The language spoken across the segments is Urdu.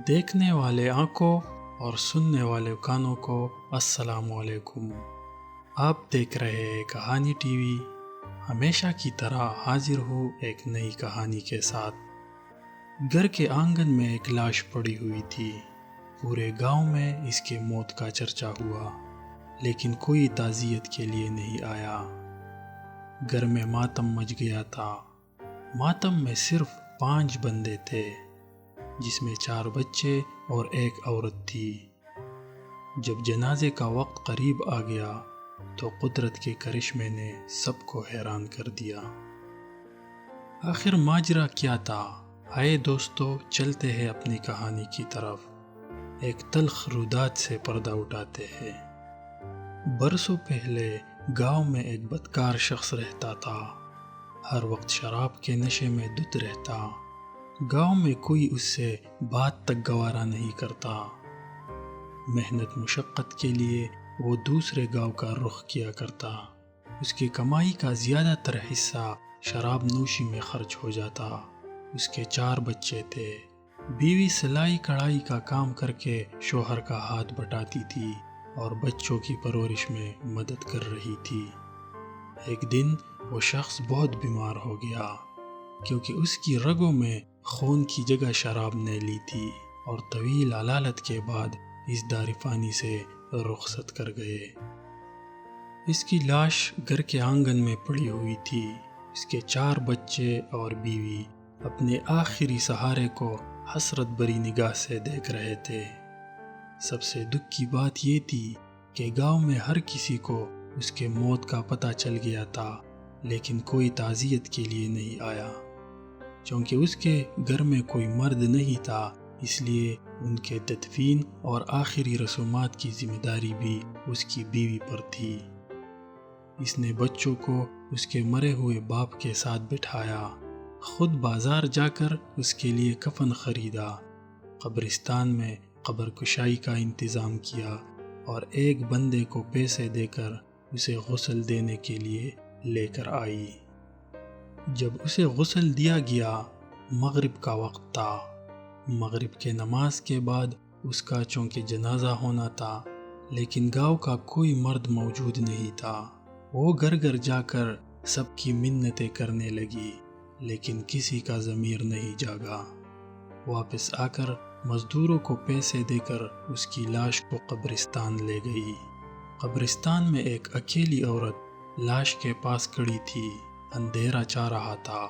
دیکھنے والے آنکھوں اور سننے والے کانوں کو السلام علیکم۔ آپ دیکھ رہے ہیں کہانی ٹی وی۔ ہمیشہ کی طرح حاضر ہوں ایک نئی کہانی کے ساتھ۔ گھر کے آنگن میں ایک لاش پڑی ہوئی تھی۔ پورے گاؤں میں اس کے موت کا چرچا ہوا، لیکن کوئی تعزیت کے لیے نہیں آیا۔ گھر میں ماتم مچ گیا تھا۔ ماتم میں صرف 5 بندے تھے، جس میں 4 بچے اور 1 عورت تھی۔ جب جنازے کا وقت قریب آ گیا تو قدرت کے کرشمے نے سب کو حیران کر دیا۔ آخر ماجرا کیا تھا؟ آئے دوستو، چلتے ہیں اپنی کہانی کی طرف۔ ایک تلخ رودات سے پردہ اٹھاتے ہیں۔ برسوں پہلے گاؤں میں ایک بدکار شخص رہتا تھا۔ ہر وقت شراب کے نشے میں دھت رہتا۔ گاؤں میں کوئی اس سے بات تک گوارا نہیں کرتا۔ محنت مشقت کے لیے وہ دوسرے گاؤں کا رخ کیا کرتا۔ اس کی کمائی کا زیادہ تر حصہ شراب نوشی میں خرچ ہو جاتا۔ اس کے 4 بچے تھے۔ بیوی سلائی کڑھائی کا کام کر کے شوہر کا ہاتھ بٹاتی تھی اور بچوں کی پرورش میں مدد کر رہی تھی۔ ایک دن وہ شخص بہت بیمار ہو گیا، کیونکہ اس کی رگوں میں خون کی جگہ شراب نے لی تھی، اور طویل علالت کے بعد اس دار فانی سے رخصت کر گئے۔ اس کی لاش گھر کے آنگن میں پڑی ہوئی تھی۔ اس کے 4 بچے اور بیوی اپنے آخری سہارے کو حسرت بری نگاہ سے دیکھ رہے تھے۔ سب سے دکھ کی بات یہ تھی کہ گاؤں میں ہر کسی کو اس کے موت کا پتہ چل گیا تھا، لیکن کوئی تعزیت کے لیے نہیں آیا۔ چونکہ اس کے گھر میں کوئی مرد نہیں تھا، اس لیے ان کے تدفین اور آخری رسومات کی ذمہ داری بھی اس کی بیوی پر تھی۔ اس نے بچوں کو اس کے مرے ہوئے باپ کے ساتھ بٹھایا، خود بازار جا کر اس کے لیے کفن خریدا، قبرستان میں قبر کشائی کا انتظام کیا، اور ایک بندے کو پیسے دے کر اسے غسل دینے کے لیے لے کر آئی۔ جب اسے غسل دیا گیا، مغرب کا وقت تھا۔ مغرب کے نماز کے بعد اس کا چونکہ جنازہ ہونا تھا، لیکن گاؤں کا کوئی مرد موجود نہیں تھا۔ وہ گھر گھر جا کر سب کی منتیں کرنے لگی، لیکن کسی کا ضمیر نہیں جاگا۔ واپس آ کر مزدوروں کو پیسے دے کر اس کی لاش کو قبرستان لے گئی۔ قبرستان میں ایک اکیلی عورت لاش کے پاس کھڑی تھی، اندھیرا چھا رہا تھا۔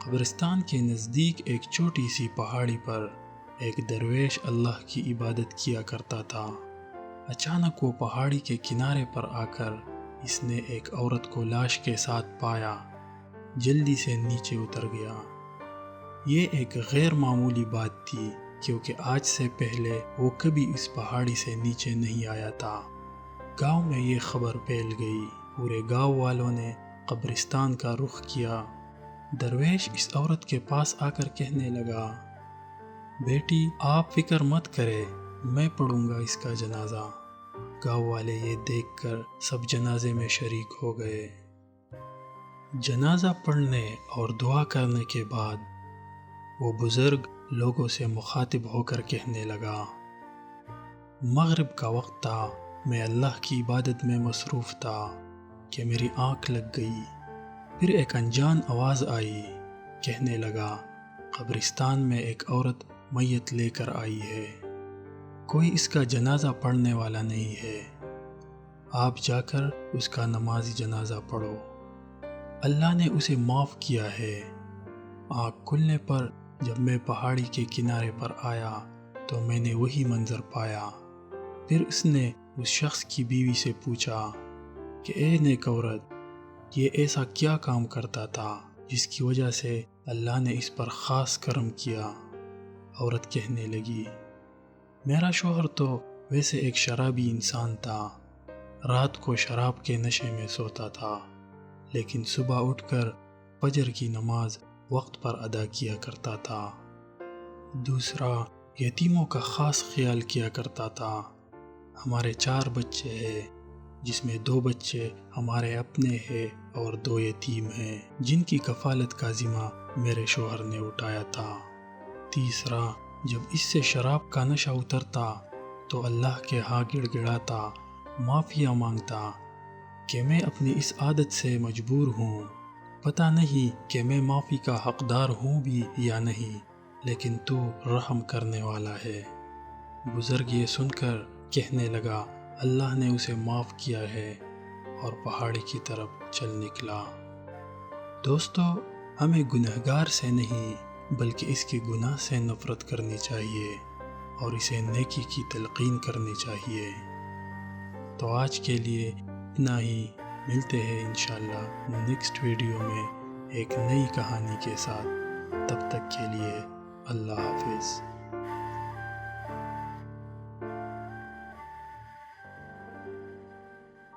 قبرستان کے نزدیک ایک چھوٹی سی پہاڑی پر ایک درویش اللہ کی عبادت کیا کرتا تھا۔ اچانک وہ پہاڑی کے کنارے پر آ کر اس نے ایک عورت کو لاش کے ساتھ پایا۔ جلدی سے نیچے اتر گیا۔ یہ ایک غیر معمولی بات تھی، کیونکہ آج سے پہلے وہ کبھی اس پہاڑی سے نیچے نہیں آیا تھا۔ گاؤں میں یہ خبر پھیل گئی۔ پورے گاؤں والوں نے قبرستان کا رخ کیا۔ درویش اس عورت کے پاس آ کر کہنے لگا، بیٹی آپ فکر مت کرے، میں پڑھوں گا اس کا جنازہ۔ گاؤں والے یہ دیکھ کر سب جنازے میں شریک ہو گئے۔ جنازہ پڑھنے اور دعا کرنے کے بعد وہ بزرگ لوگوں سے مخاطب ہو کر کہنے لگا، مغرب کا وقت تھا، میں اللہ کی عبادت میں مصروف تھا کہ میری آنکھ لگ گئی۔ پھر ایک انجان آواز آئی، کہنے لگا، قبرستان میں ایک عورت میت لے کر آئی ہے، کوئی اس کا جنازہ پڑھنے والا نہیں ہے، آپ جا کر اس کا نماز جنازہ پڑھو، اللہ نے اسے معاف کیا ہے۔ آنکھ کھلنے پر جب میں پہاڑی کے کنارے پر آیا تو میں نے وہی منظر پایا۔ پھر اس نے اس شخص کی بیوی سے پوچھا کہ اے نیک عورت، یہ ایسا کیا کام کرتا تھا جس کی وجہ سے اللہ نے اس پر خاص کرم کیا؟ عورت کہنے لگی، میرا شوہر تو ویسے ایک شرابی انسان تھا، رات کو شراب کے نشے میں سوتا تھا، لیکن صبح اٹھ کر فجر کی نماز وقت پر ادا کیا کرتا تھا۔ دوسرا، یتیموں کا خاص خیال کیا کرتا تھا۔ ہمارے 4 بچے ہیں، جس میں 2 بچے ہمارے اپنے ہیں اور 2 یتیم ہیں، جن کی کفالت کا ذمہ میرے شوہر نے اٹھایا تھا۔ تیسرا، جب اس سے شراب کا نشہ اترتا تو اللہ کے ہاں گڑ گڑاتا، معافیا مانگتا کہ میں اپنی اس عادت سے مجبور ہوں، پتہ نہیں کہ میں معافی کا حقدار ہوں بھی یا نہیں، لیکن تو رحم کرنے والا ہے۔ بزرگ یہ سن کر کہنے لگا اللہ نے اسے معاف کیا ہے، اور پہاڑی کی طرف چل نکلا۔ دوستو، ہمیں گنہگار سے نہیں بلکہ اس کے گناہ سے نفرت کرنی چاہیے اور اسے نیکی کی تلقین کرنی چاہیے۔ تو آج کے لیے اتنا ہی، ملتے ہیں انشاءاللہ نیکسٹ ویڈیو میں ایک نئی کہانی کے ساتھ۔ تب تک کے لیے اللہ حافظ۔